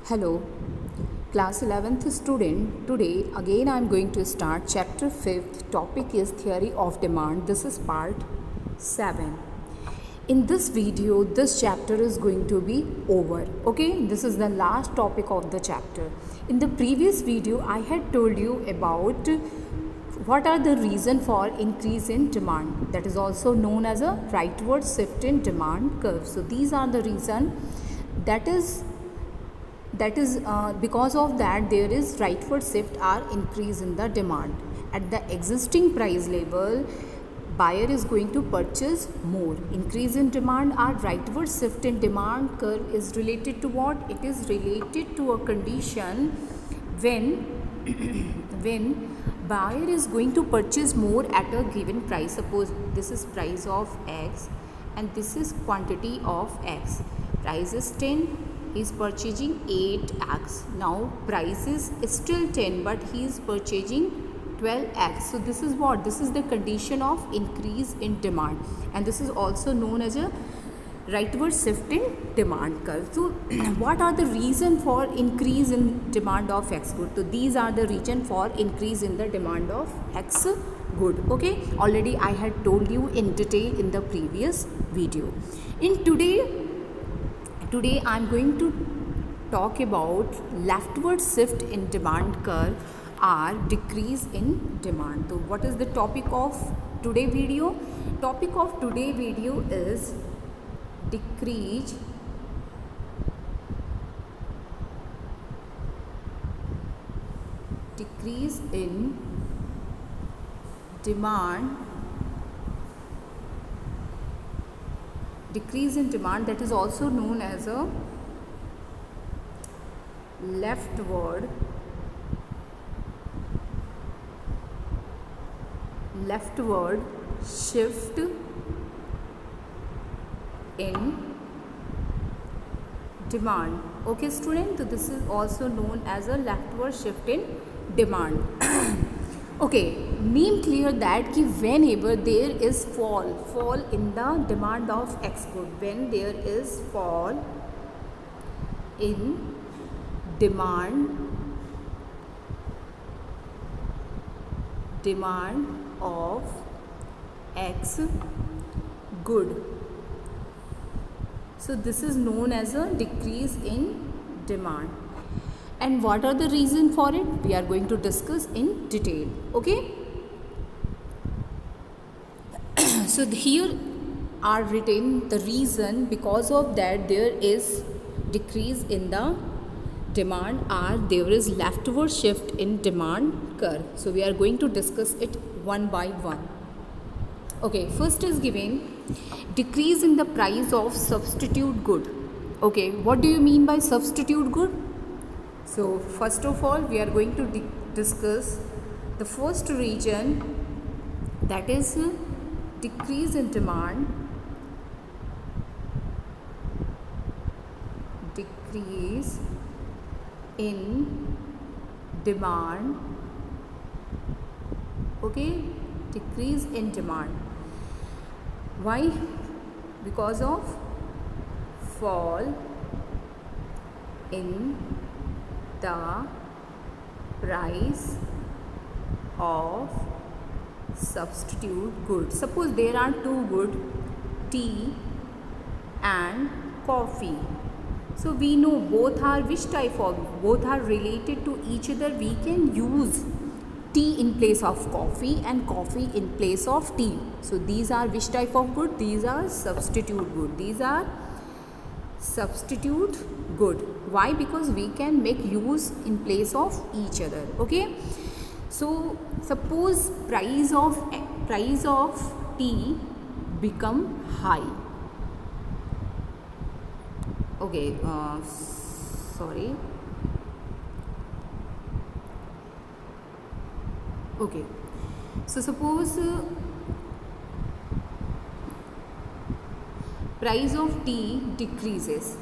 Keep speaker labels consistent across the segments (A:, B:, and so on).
A: Hello, class 11th student. Today again I am going to start chapter 5th. Topic is theory of demand. This is part 7. In this video, this chapter is going to be over. Okay, this is the last topic of the chapter. In the previous video, I had told you about what are the reason for increase in demand. That is also known as a rightward shift in demand curve. So these are the reason that is because of that there is rightward shift or increase in the demand. At the existing price level, buyer is going to purchase more. Increase in demand or rightward shift in demand curve is related to what? It is related to a condition when when buyer is going to purchase more at a given price. Suppose this is price of X and this is quantity of X. Price is 10, he is purchasing 8x. Now price is still 10 but he is purchasing 12x. So this is what? This is the condition of increase in demand, and this is also known as a rightward shift in demand curve. So what are the reason for increase in demand of X good? So these are the reason for increase in the demand of X good. Okay, already I had told you in detail in the previous video. In today I am going to talk about leftward shift in demand curve or decrease in demand. So what is the topic of today video? Topic of today video is decrease in demand. Decrease in demand, that is also known as a leftward shift in demand. Okay student, so this is also known as a leftward shift in demand. Okay, mean clear that कि whenever there is fall in the demand of X good, when there is fall in demand of X good, so this is known as a decrease in demand. And what are the reason for it? We are going to discuss in detail. Okay. So here are written the reason because of that there is decrease in the demand or there is leftward shift in demand curve. So we are going to discuss it one by one. Okay, first is given decrease in the price of substitute good. Okay, what do you mean by substitute good? So first of all we are going to discuss the first region, that is decrease in demand. Decrease in demand. Okay, decrease in demand. Why? Because of fall in the price of substitute good. Suppose there are two goods, tea and coffee. So we know both are which type of, both are related to each other. We can use tea in place of coffee and coffee in place of tea. So these are which type of good? These are substitute good. These are substitute good. Why? Because we can make use in place of each other. Okay, so suppose price of tea become high. Okay, sorry. Okay, so suppose price of tea decreases.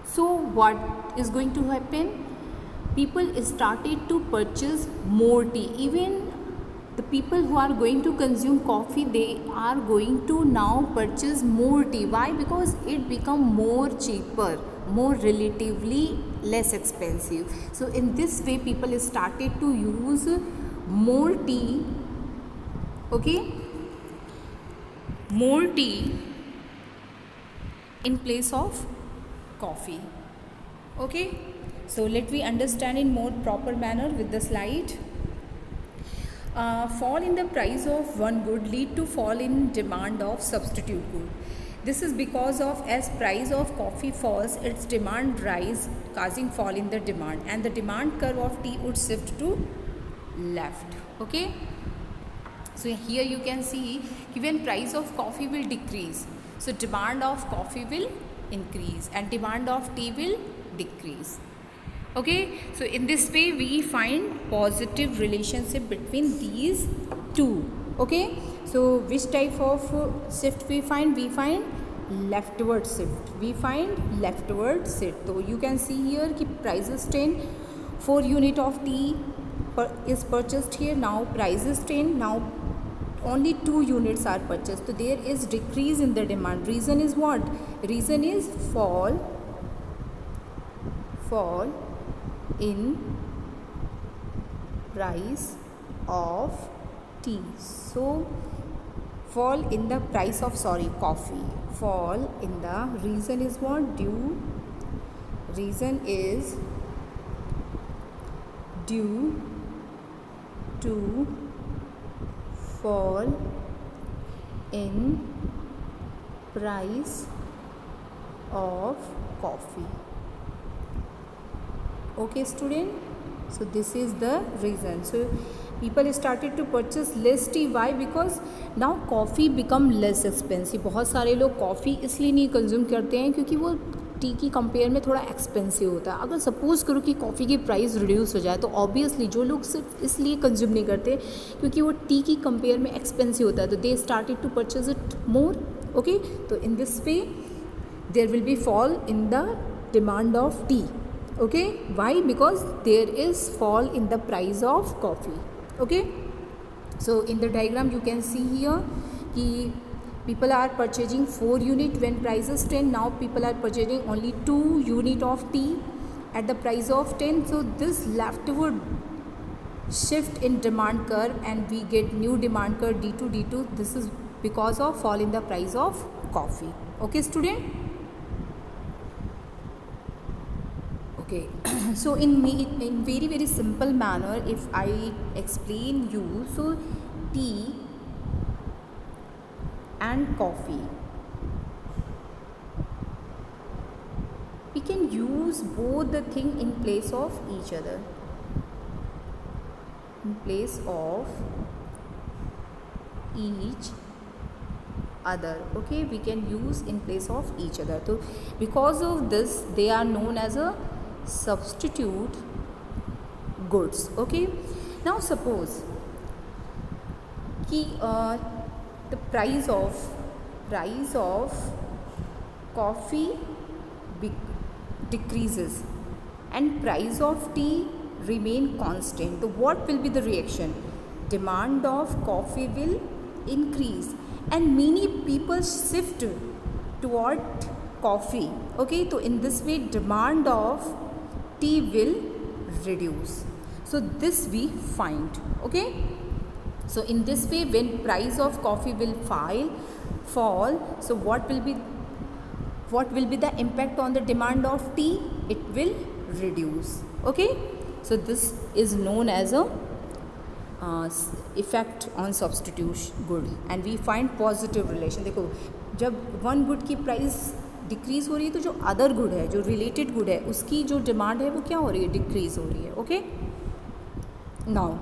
A: So what is going to happen? People started to purchase more tea. Even the people who are going to consume coffee, they are going to now purchase more tea. Why? Because it become more cheaper. more relatively less expensive. So in this way people started to use more tea, okay, more tea in place of coffee. Okay, so let me understand in more proper manner with the slide. Fall in the price of one good lead to fall in demand of substitute good. This is because of as price of coffee falls, its demand rise, causing fall in the demand, and the demand curve of tea would shift to left. Okay, so here you can see when price of coffee will decrease, so demand of coffee will increase and demand of tea will decrease. Okay, so in this way we find positive relationship between these two. Okay, so which type of shift we find? We find leftward shift. We find leftward shift. So you can see here कि prices 10, 4 unit of tea is purchased here. Now price is 10. Now only 2 units are purchased. So there is decrease in the demand. Reason is what? Reason is fall in price of tea. So fall in the price of coffee. Fall in the reason is what? Reason is due to fall in price of coffee. Okay student, so this is the reason. So people started to purchase less tea. Why? Because now coffee become less expensive. बहुत सारे लोग coffee इसलिए नहीं consume करते हैं क्योंकि वो T की कंपेयर में थोड़ा एक्सपेंसिव होता है. अगर सपोज़ करो कि कॉफ़ी की प्राइस रिड्यूस हो जाए तो ऑब्वियसली जो लोग सिर्फ इसलिए कंज्यूम नहीं करते क्योंकि वो टी की कंपेयर में एक्सपेंसिव होता है, तो they started to purchase it more. Okay, तो in this way there will be fall in the demand of tea. Okay, why? Because there is fall in the price of coffee. Okay, so in the diagram you can see here कि people are purchasing 4 unit when price is 10. Now people are purchasing only 2 unit of tea at the price of 10. So this leftward shift in demand curve and we get new demand curve D2. This is because of fall in the price of coffee. Okay student. Okay, so in very simple manner if I explain you, so tea and coffee, we can use both the thing in place of each other. In place of each other. Okay, we can use in place of each other. So because of this they are known as a substitute goods. Okay, now suppose कि the price of coffee decreases and price of tea remain constant. So what will be the reaction? Demand of coffee will increase and many people shift toward coffee. Okay, so in this way demand of tea will reduce. So this we find. Okay, so in this way when price of coffee will fall, so what will be the impact on the demand of tea? It will reduce. Okay, so this is known as a effect on substitution good and we find positive relation. देखो जब one good की price decrease हो रही है तो जो other good है, जो रिलेटेड गुड है, उसकी जो डिमांड है वो क्या हो रही है? डिक्रीज़ हो रही है. Okay, now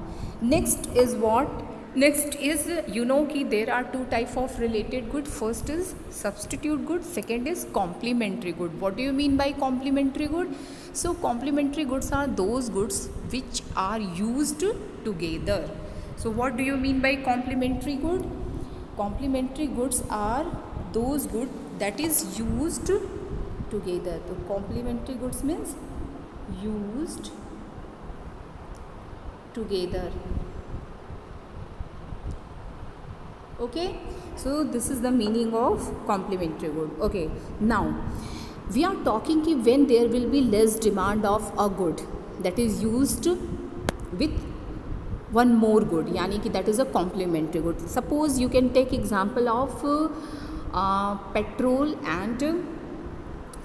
A: next is what? Next is you know कि there are 2 type of related good. First is substitute good, second is complementary good. What do you mean by complementary good? So complementary goods are those goods which are used together. So what do you mean by complementary good? Complementary goods are those goods that is used together. So complementary goods means used together. Okay, so this is the meaning of complementary good. Okay, now We are talking कि when there will be less demand of a good that is used with one more good, यानी कि that is a complementary good. Suppose you can take example of petrol and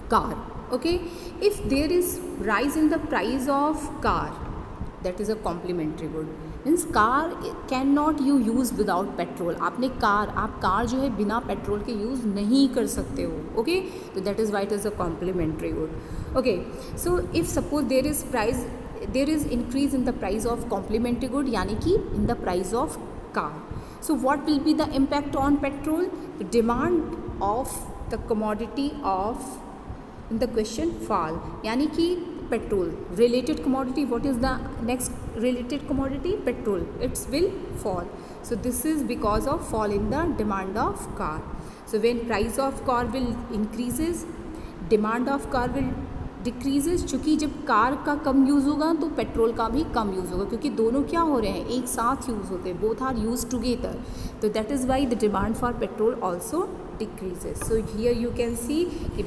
A: car. Okay, if there is rise in the price of car, that is a complementary good. Means car can not you use without petrol. आप car जो है बिना petrol के use नहीं कर सकते हो. Okay, तो that is why it is a complementary good. Okay, so if suppose there is increase in the price of complementary good, यानी कि in the price of car. So what will be the impact on petrol? The demand of the commodity of in the question fall, यानी कि petrol related commodity, what is the next related commodity? Petrol, it will fall. So this is because of fall in the demand of car. So when price of car will increases, demand of car will decreases. चूँकि जब car का कम use होगा तो petrol का भी कम use होगा, क्योंकि दोनों क्या हो रहे हैं, एक साथ यूज़ होते हैं, बोथ आर यूज टुगेदर. तो that is why the demand for petrol also decreases. So here you can see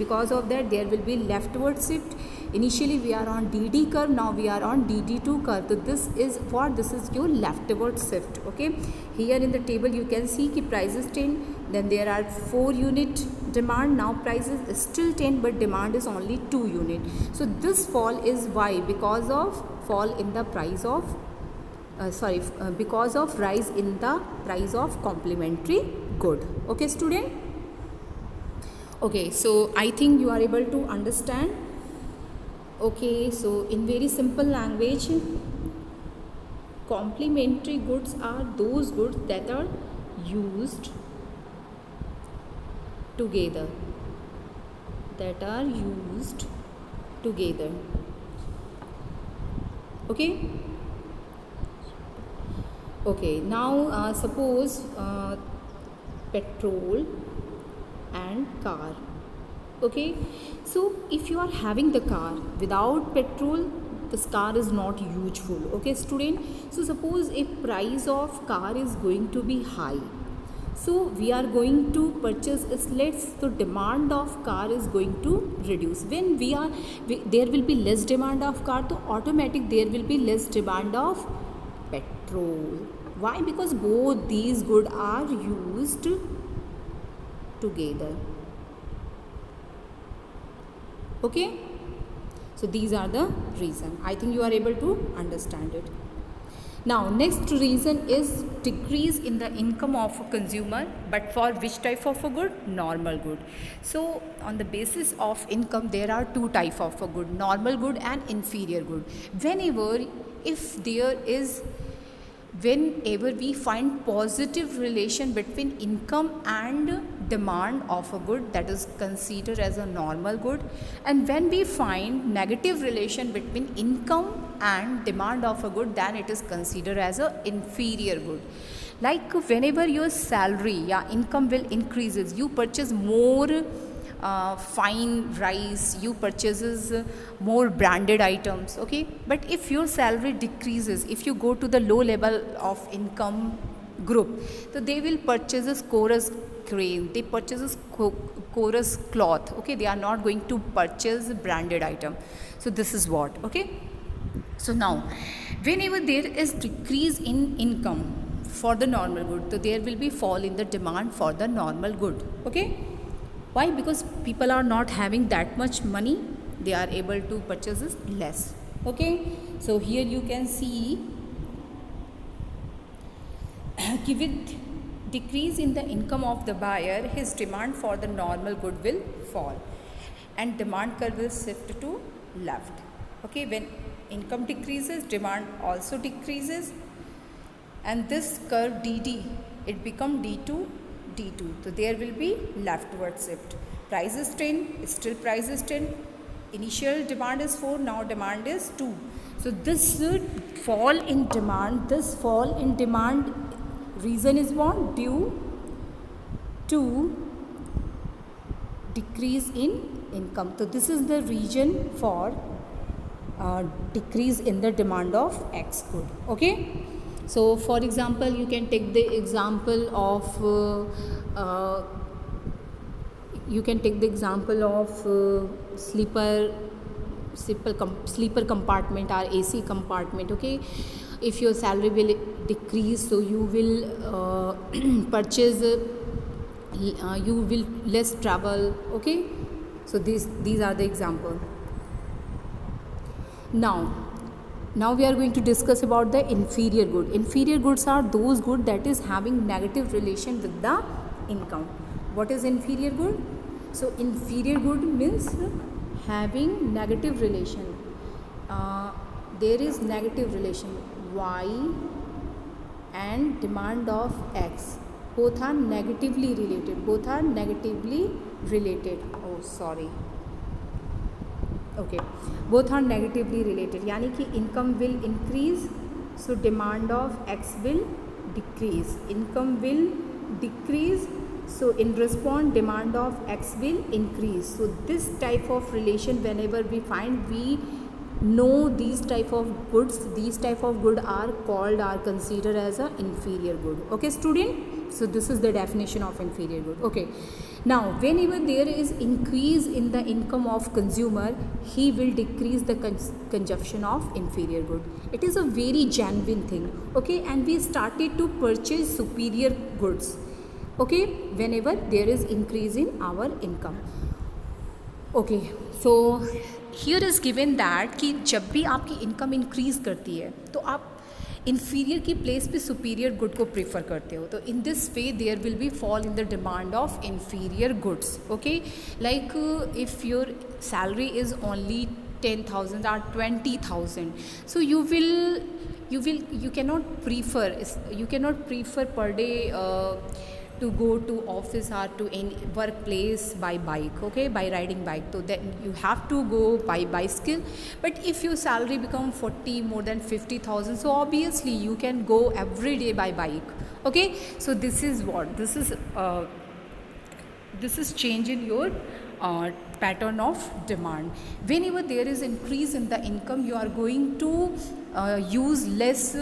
A: because of that there will be leftward shift. Initially we are on DD curve, now we are on DD2 curve. So this is what, this is your leftward shift. Okay, here in the table you can see कि price is 10, then there are 4 unit demand, now price is still 10 but demand is only 2 unit. So this fall is why? Because of fall in the price of because of rise in the price of complementary good. Okay student. Okay, so I think you are able to understand. Okay, so in very simple language, complementary goods are those goods that are used together, that are used together. Okay, okay, now suppose petrol and car. Okay, so if you are having the car without petrol, this car is not useful. Okay student, so suppose if price of car is going to be high, so we are going to purchase less, so demand of car is going to reduce. When there will be less demand of car, so automatic there will be less demand of petrol. Why? Because both these goods are used together. Okay, so these are the reason. I think you are able to understand it. Now next reason is decrease in the income of a consumer, but for which type of a good? Normal good. So on the basis of income there are two type of a good, normal good and inferior good. Whenever we find positive relation between income and demand of a good, that is considered as a normal good. And when we find negative relation between income and demand of a good, then it is considered as a inferior good. Like whenever your salary income will increases, you purchase more fine rice, you purchases more branded items. Okay, but if your salary decreases, if you go to the low level of income group, so they will purchase chorus grain, they purchase chorus cloth. Okay, they are not going to purchase branded item. So this is what. Okay, so now whenever there is decrease in income for the normal good, so there will be fall in the demand for the normal good. Okay, why? Because people are not having that much money, they are able to purchase this less. Okay, so here you can see with decrease in the income of the buyer, his demand for the normal good will fall and demand curve will shift to left. Okay, when income decreases, demand also decreases, and this curve DD, it become D2, D2. So there will be leftward shift. Price is 10, still price is 10. Initial demand is 4, now demand is 2. So this fall in demand, reason is what? Due to decrease in income. So this is the reason for decrease in the demand of X good. Okay. So for example, you can take the example of sleeper compartment or AC compartment. Okay, if your salary will decrease, so you will purchase you will less travel. Okay, so these are the example. Now we are going to discuss about the inferior good. Inferior goods are those good that is having negative relation with the income. What is inferior good? So inferior good means having negative relation. There is negative relation y and demand of x. Both are negatively related. Oh sorry. Okay, both are negatively related. यानी कि income will increase, so demand of x will decrease. Income will decrease, so in response demand of x will increase. So this type of relation, whenever we find, we know these type of goods are called, are considered as a inferior good. Okay student, so this is the definition of inferior good. Okay, now whenever there is increase in the income of consumer, he will decrease the consumption of inferior good. It is a very genuine thing. Okay, and we started to purchase superior goods. Okay, whenever there is increase in our income. Okay, so here is given that कि जब भी आपकी income increase करती है तो आप inferior की place पे सुपीरियर गुड को प्रेफर करते हो. तो in this way there will be fall in the demand of inferior goods. Okay, like if your salary is only 10,000 or 20,000, so you cannot prefer per day to go to office or to any workplace by bike. Okay, by riding bike, so then you have to go by bicycle. But if your salary become 40, more than 50,000, so obviously you can go every day by bike. Okay, so this is change in your pattern of demand. Whenever there is increase in the income, you are going to use less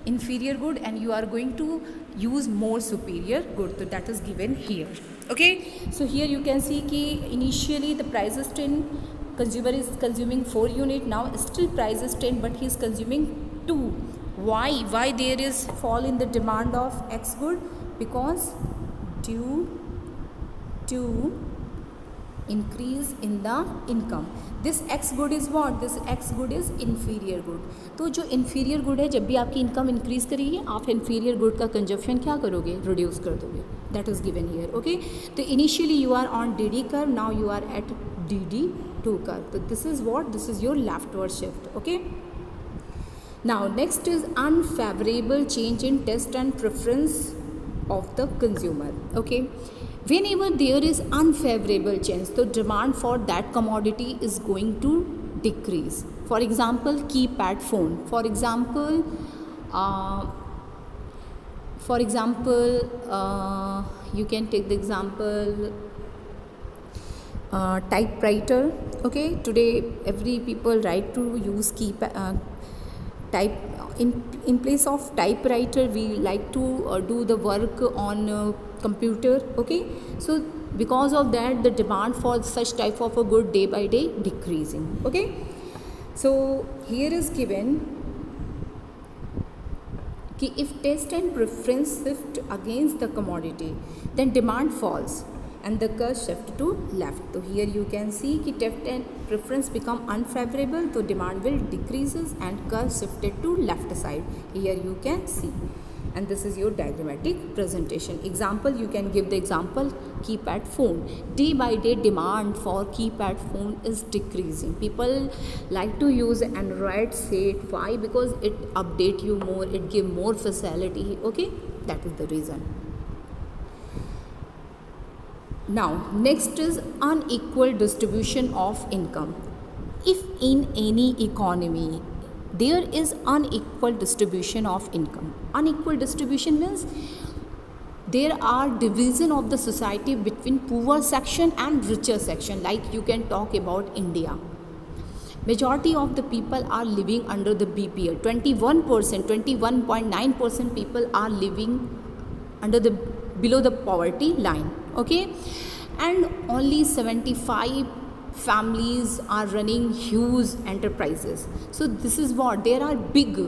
A: inferior good and you are going to use more superior good. So that is given here. Okay, so here you can see ki initially the price is 10, consumer is consuming 4 unit, now still price is 10 but he is consuming 2. Why there is fall in the demand of X good? Because due to increase in the income. This X good is what? This X good is inferior good. तो जो inferior good है, जब भी आपकी income increase करेगी, आप inferior good का consumption क्या करोगे? Reduce कर दोगे. That is given here. Okay. तो initially you are on DD curve, now you are at DD2 curve. So this is what? This is your leftward shift. Okay. Now next is unfavorable change in taste and preference of the consumer. Okay. Whenever there is unfavorable change, the demand for that commodity is going to decrease. For example, keypad phone. For example, you can take the example typewriter. Okay, today every people write to use keypad. Type in place of typewriter, we like to do the work on computer. Okay, so because of that the demand for such type of a good day by day decreasing. Okay, so here is given कि if taste and preference shift against the commodity, then demand falls and the curve shift to left. So here you can see कि taste and preference become unfavorable, so demand will decreases and curve shifted to left side. Here you can see, and this is your diagrammatic presentation. Example, you can give the example keypad phone. Day by day demand for keypad phone is decreasing. People like to use Android set. Why? Because it update you more, it give more facility. Okay, that is the reason. Now next is unequal distribution of income. If in any economy there is unequal distribution of income, unequal distribution means there are division of the society between poor section and richer section. Like you can talk about India, majority of the people are living under the BPL. 21.9% people are living under the below the poverty line. Okay, and only 75 families are running huge enterprises. So this is what there are big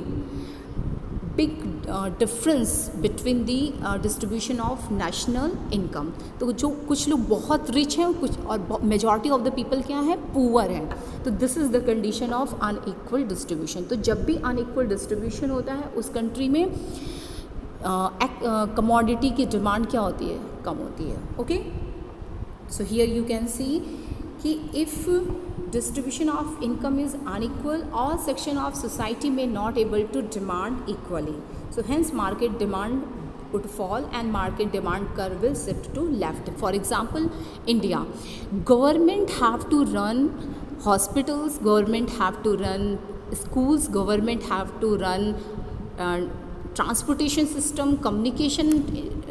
A: difference between the distribution of national income. तो जो कुछ लोग बहुत rich हैं कुछ और majority of the people क्या है पुअर हैं. तो this is the condition of unequal distribution. तो जब भी अनइक्वल डिस्ट्रीब्यूशन होता है उस कंट्री में कमोडिटी की डिमांड क्या होती है कम होती है. Okay so here you can see कि if distribution of income is unequal, all section of society may not able to demand equally. So hence market demand would fall and market demand curve will shift to left. For example, India, government have to run hospitals, government have to run schools, government have to run transportation system, communication,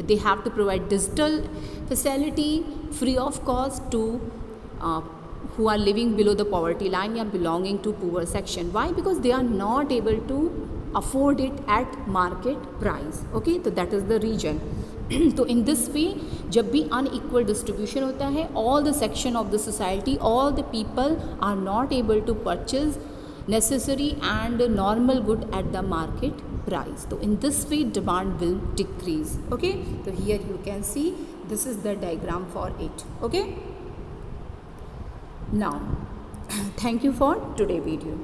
A: they have to provide digital facility free of cost to who are living below the poverty line या belonging to poor section. Why? Because they are not able to afford it at market price. Okay, तो that is the reason. तो in this way जब भी unequal distribution होता है all the section of the society, all the people are not able to purchase necessary and normal good at the market price. So in this way demand will decrease. Okay, so here you can see this is the diagram for it. Okay. Now, thank you for today's video.